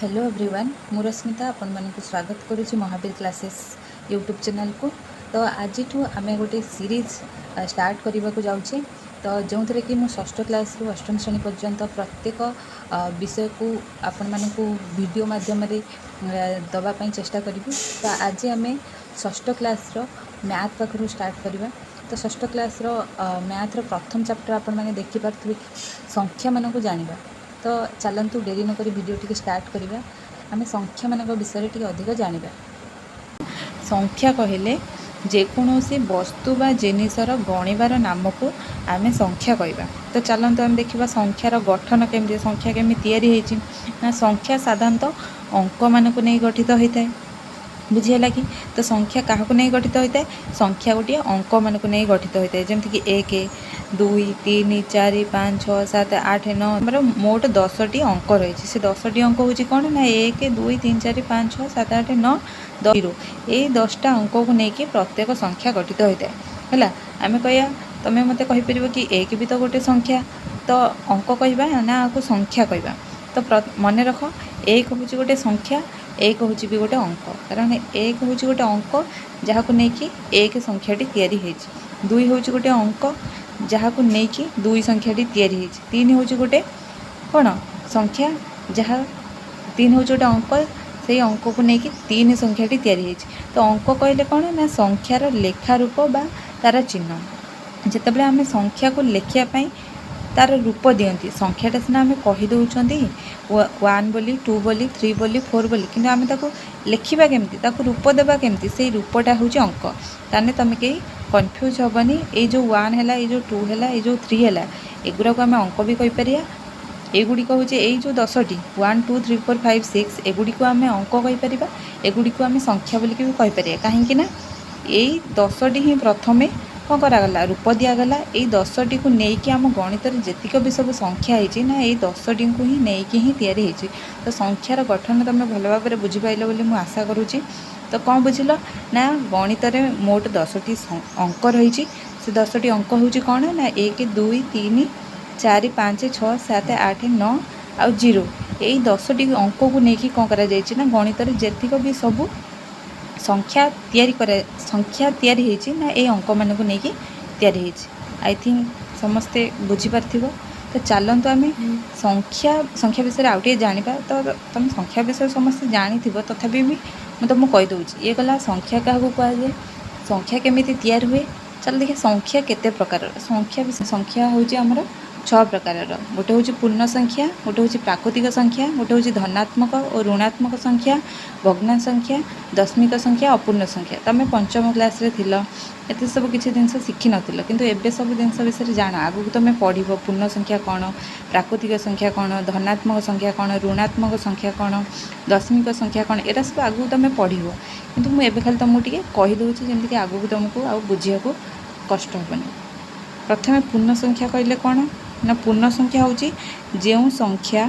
Hello everyone मु रश्मिता आपण मानक स्वागत करुच्ची महावीर क्लासेस यूट्यूब चैनल को। तो आज आम गोटे सीरीज स्टार्ट करने को जाऊँचे। तो जो थे कि मुझ षष्ठ क्लास रु अष्टम श्रेणी पर्यंत प्रत्येक विषय को आपण मानक वीडियो माध्यम दवापाई चेष्टा करी। तो आज आम षष्ठ क्लास मैथ पाखु स्टार्ट करवा। तो षष्ठ क्लास मैथ प्रथम चैप्टर आपण मैंने देखिपे संख्या मानक जाना। तो चलतु डेरी नक वीडियो टी स्टार्ट करवा। आम संख्या मान विषय टी अधिक जाना। संख्या कहले जेकोसी वस्तु बा जिनिसर गणिबार नाम को आम संख्या कहवा। तो चलतु आम देखा संख्यार गठन केमती, संख्या केमी तैयारी होती ना। संख्या साधारणतः अंक मानक नहीं गठित होता है, बुझीगला कि। तो संख्या क्या नहीं गठित होता है? संख्या गोटे अंक मानक नहीं गठित होता है, जमीक 1 2 3 4 5 6 7 8 9 आमर मोट 10टी अंक रही। से 10टी अंक हूँ कौन ना 1 2 3 4 5 6 7 8 9 10 ये 10टा अंक को लेकिन प्रत्येक संख्या गठित होता है। है आम कह तुम्हें मत कहीपर कि 1 भी तो गोटे संख्या, तो अंक कहवा ना आपको संख्या कहवा। तो मन रख 1 हूँ गोटे संख्या, 1 हूँ भी गोटे अंक, कारण 1 हूँ गोटे अंक जहाँ को लेकिन 1 संख्याटी तैयारी होती। 2 हूँ गोटे अंक जहाँ को लेकिन 2 संख्याटी तैयारी होती। 3 हूँ गोटे कौन संख्या जहाँ 3 हूँ गोटे अंक, से अंक को लेकिन 3 संख्याटी तैयारी होती। तो अंक कहले कौन ना संख्यार लेखा रूप बा तार चिन्ह। जितेबाला आम संख्या को लेखापी तार रूप दियंती, संख्याटा सीना आम कहीदे 1 बोली 2 बोली 3 बोली 4 बोली, कि आम लिखा केमती, रूप देवा केमती, से रूपटा हूँ अंक। ताने तुम कहीं कन्फ्यूज हेनी। ये जो 1 है, ये जो 2 है, ये जो 3 है, एगुड़ा को आम अंक भी कहीपर। एगुड़ी हूँ ये जो 10टी 1 2 3 4 5 6 एगुड़ी को आम अंक कहीपर, एगुड़ी को आम संख्या बोलिक भी कहीपर। कहीं यही 10टी ही प्रथमे कौन करागला रूप दिगला। यही 10टी को लेकिन आम गणित जीक भी सब संख्या है ना, यही 10टी को ही नहीं ही तैयारी होती। तो संख्यार गठन तुम भल भाव में बुझीपाल बोली मुझे आशा करुँची। तो कौन बुझल ना गणित मोट 10टी अंक रही। से 10टी अंक हूँ कौन ना 1 2 3 4 5 6 7 8 9 आ 0। यही 10टी अंक को लेकिन कौन करा ना गणित जीक भी सब संख्या तैयारी होती ना ये अंक मान को लेकिन तैयारी होती। आई थिंक समस्ते बुझीपार। तो चलतु आम संख्या विषय आउटे जाना। तो तुम संख्या विषय समस्ते जानी तथापि भी मैं तुमको कहीदे ये गला संख्या क्या कहुए, संख्या केमी तैयार हुए। चल देखिए संख्या केते प्रकार। संख्या हूँ आमर 6 प्रकार। गोटे हूँ पूर्ण संख्या, गोटे हूँ प्राकृतिक संख्या, गोटे हूँ धनात्मक और ऋणात्मक संख्या, भग्ना संख्या, दशमिक संख्या, अपूर्ण संख्या। तुम पंचम क्लास रे थिल, एत सब किसी जिनस शिखि नथिल, किंतु एबे सब जिनस विषय जाना। आगु तुम पढ़ पूर्ण संख्या कौन, प्राकृतिक संख्या कौन, धनात्मक संख्या कौन, ऋणात्मक संख्या कौन, दशमिक संख्या कौन, एरा सब आगु तुम पढ़। किंतु मुझे खाली तुमको टे कहीदे जमीक आगू तुमको आ बुझा कष्ट हेनी। प्रथम पूर्ण संख्या कहले कौन ना पूर्ण संख्या हूँ जो संख्या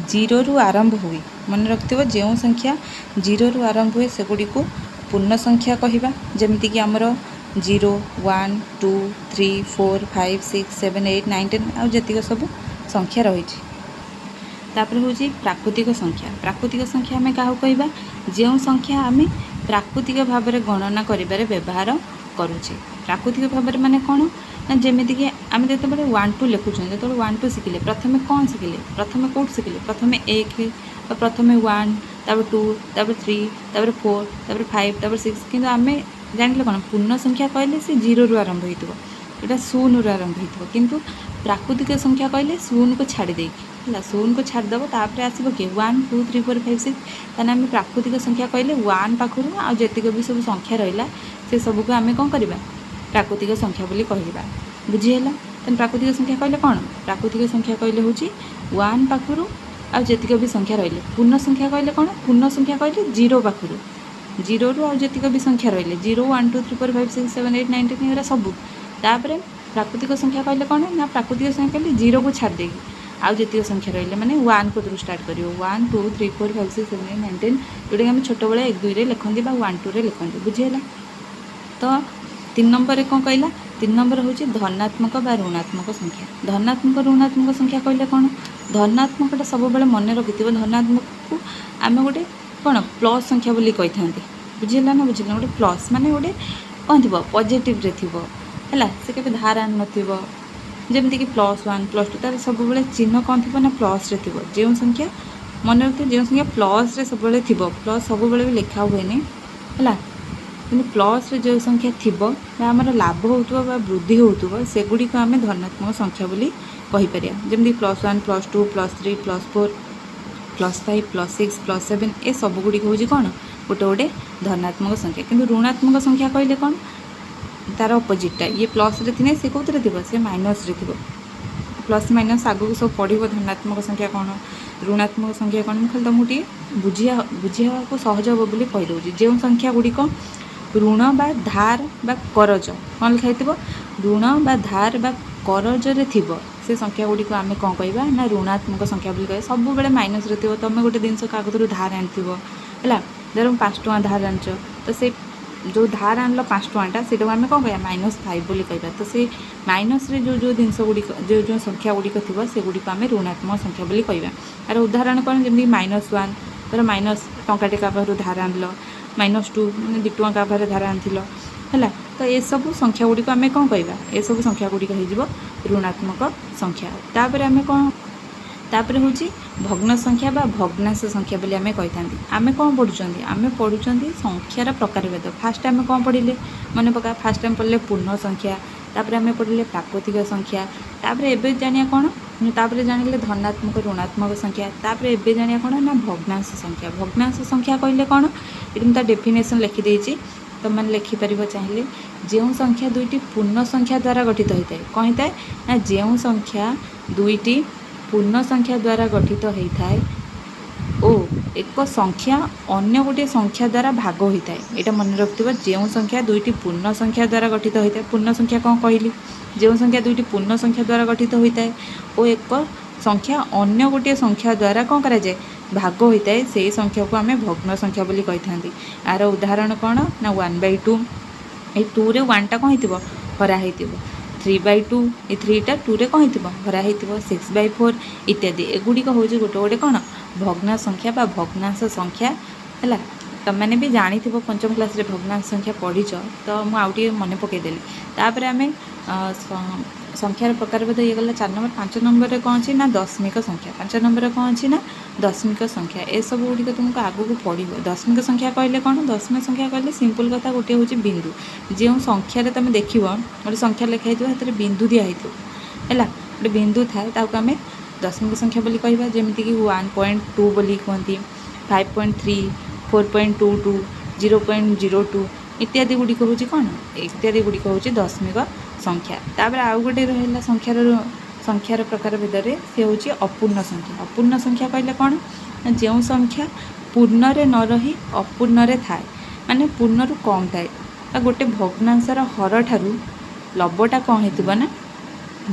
0 रु आरंभ हुए। मन रखिथ जो संख्या 0 रु आरंभ हुए सेगुड़ी को पूर्ण संख्या कहवा। जमीक आमर 0 1 2 3 4 5 6 7 8 9 10 आ जीक सब संख्या रही। तापर हूँ प्राकृतिक संख्या। प्राकृतिक संख्या आम क्या कहवा जो संख्या आम प्राकृतिक भाव में गणना कर व्यवहार करुचे। प्राकृतिक भाव में माने कौन ना जमीक आम जो 1 2 लिखुन, जो 1 2 शिखिले प्रथम कौन शिखिले, प्रथम कौट शिखिले, प्रथम 1, प्रथम 1, तापर 2, तापर 3, तापर 4, तापर 5, तापर 6। किंतु आम जान कौन पूर्ण संख्या कहले से 0 रु आरंभ हो, यहाँ 0 रु आरंभ हो। किंतु प्राकृतिक संख्या कहले 0 को छाड़ी देकी 0 को छाड़देव तापर आसो कि 1 2 3 4 5 6। ताने आम प्राकृतिक संख्या कहले 1 पाखु आतीक भी सब संख्या रहा से सबको आम कौन करवा प्राकृतिक संख्या बोली कहवा। बुझीगला। तेनाली प्राकृतिक संख्या कहले कौन, प्राकृतिक संख्या कहले हूँ 1 पाखु आतीक भी संख्या रही। पूर्ण संख्या कहले कौन, पूर्ण संख्या कहले 0 पाखु 0 रु आतीक भी संख्या रही 0 1 2 3 4 5 6 7 8 9 10 ये सब। तापर प्राकृतिक संख्या कहले कौन ना प्राकृतिक संख्या कहले 0 को छाड़ देगी आउ जीतिक संख्या रही मैंने 1 को स्टार्ट कर 1 2 3 4 5 6 7 8 9 10 जोटा कि आम छोट बड़े 1 2 लिखती 1 2 लिखती। बुझीगला। तो 3 नंबर कौन कहला, 3 नंबर हूँ धनात्मक बा ऋणात्मक संख्या। धनात्मक ऋणात्मक संख्या कहले कौन धनात्मकटा सब मन रखिथिबो धनात्मक को आमे गोटे कौन प्लस संख्या बोली कही था बुझेगा ना बुझेगा गोटे प्लस माने गोटे कौन थी पॉजिटिव रे थी है से केबे धार आन नथिबो जमती कि +1 +2 तार सब चिन्ह कौन थी ना प्लस रे थी जो संख्या मन रखिए जो संख्या प्लस रे सब थी प्लस सब भी लिखा हुए है कि प्लस रे जो संख्या थी आमर लाभ हो वृद्धि हो सेगुड़ी आम धनात्मक संख्या बोली कहीपर जमी +1 +2 +3 +4 +5 +6 +7 ए सब गुड़िक हूँ कौन गोटे गोटे धनात्मक संख्या किंतु ऋणात्मक संख्या कहले कौन तार अपोजिटा ये प्लस रे थी सी कौन थी से माइनस रे थी प्लस माइनस आगू सब पढ़ो धनात्मक संख्या कौन ऋणात्मक संख्या कौन खाली तुमको टे बुझा को सहज हे बोली कहीदे जो संख्या गुड़िक ऋण बा धार बा करज कौन लिखाई ऋण बा धार बा करज रे थी से संख्या गुड़िक आम कौन कहवा ना ऋणात्मक संख्या बोली कह सब बेले माइनस रे थी तुम गोटे जिनस क्या धार आनीव है धर 5 टଙ୍କା धार आनच तो से जो धार आनल 5 टଙ୍କାटा से आम कौन कह -5 बोली कहवा तो से माइनस रे जो जो जिनस गुड़िक जो जो संख्या गुड़िक थी से गुड़िक आम ऋणात्मक संख्या बोली कहवा यार उदाहरण कौन जमी -1 धर माइनस टଙ୍କାटे क्या धार आनल -2 मैंने 2 टଙ୍କା क्या धार आनी है तो ये सब संख्या गुड़िक आम कौन कहवा ये सब संख्या गुड़िक हो ऋणात्मक संख्या तापर आम कौन तापर हूँ भग्न संख्या बा भग्नांश संख्या बोली आम कही था आम कौन पढ़ुं आम पढ़ुं संख्यार प्रकारभेद फास्ट आम कौन पढ़ले मन पका फास्ट आम पढ़ले पूर्ण संख्या तापर आम पढ़ले प्राकृतिक संख्या तापर एबे जानिया कौन तापर जानिले धनात्मक ऋणात्मक संख्या तापर एबे जानिया कौन ना भग्नांश संख्या कहले कौन ये तार डेफिनेसन लिखिदेची तुम मैंने लिखिपर चाहिए जो संख्या दुईटी पूर्ण संख्या द्वारा गठित होता है कौन होता है ना जो संख्या दुईटी पूर्ण संख्या द्वारा गठित होता है ओ एक संख्या अन्य गोटे संख्या द्वारा भाग होता है यहाँ मन रखिथ जो संख्या दुईटी पूर्ण संख्या द्वारा गठित होता है पूर्ण संख्या कौन कहली जो संख्या दुईटी पूर्ण संख्या द्वारा गठित होता है और एक संख्या अन्य गोटे संख्या द्वारा कौन करा जाए भाग होता है से संख्या को आम भग्न संख्या बोली कही था यार उदाहरण कौन ना 1/2 ये 2 रे 1 टा कौन हो हरा हो 3/2 ये 3 टा 2 रे कौन हो हरा हो 6/4 इत्यादि एगुड़िक हूँ गोटे गोटे कौन भग्ना संख्या बा भग्नांश संख्या है तुमने भी जानी पंचम क्लास रे भग्नांश संख्या पढ़ीच तो मुझे आउटे मन पकईदेली तापर आम संख्यार प्रकार भेद ये गला 4 नंबर 5 नंबर रे कौन अच्छी ना दशमिक संख्या 5 नंबर कौन अच्छी ना दशमिक संख्या ए सब गुड़िक तुमको आगू को पढ़ दशमिक संख्या कहले कौन दशमिक संख्या कहले सिंपल कथा गोटे हूँ बिंदु जो संख्यार तुम देख गोटे संख्या लिखाई हाथ बिंदु दिखाई है गोटे बिंदु थाए आम दशमिक संख्या बोली कहवा जमीक 1.2 बोली कहती 5.3 4.22 0.02 इत्यादि गुड़िक हूँ कौन इत्यादि गुड़िक हूँ दशमिक संख्या तापर आउ गोटे रहा संख्यार प्रकार भेद से हूँ अपूर्ण संख्या कहले कौन जो संख्या पूर्ण रे न रही अपूर्ण रे थाए माने पूर्ण रु कम थाए गोटे भग्नांशर हर ठारू लबटा कौन हो ना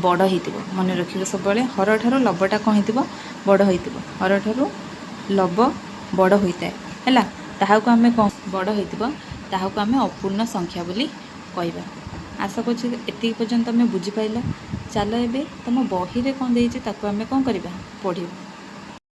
बड़ हो मन रखिए सब हर ठारू लबटा कौन हो बड़ हो हर ठारू लब बड़ होता है ताहाको आम कौन बड़ हो आम अपूर्ण संख्या बोली कहवा आशा करुँच एति पर्यंत तुम बुझीपार चलो एबे तुम बही रे कौन देती आम कौन करवा पढ़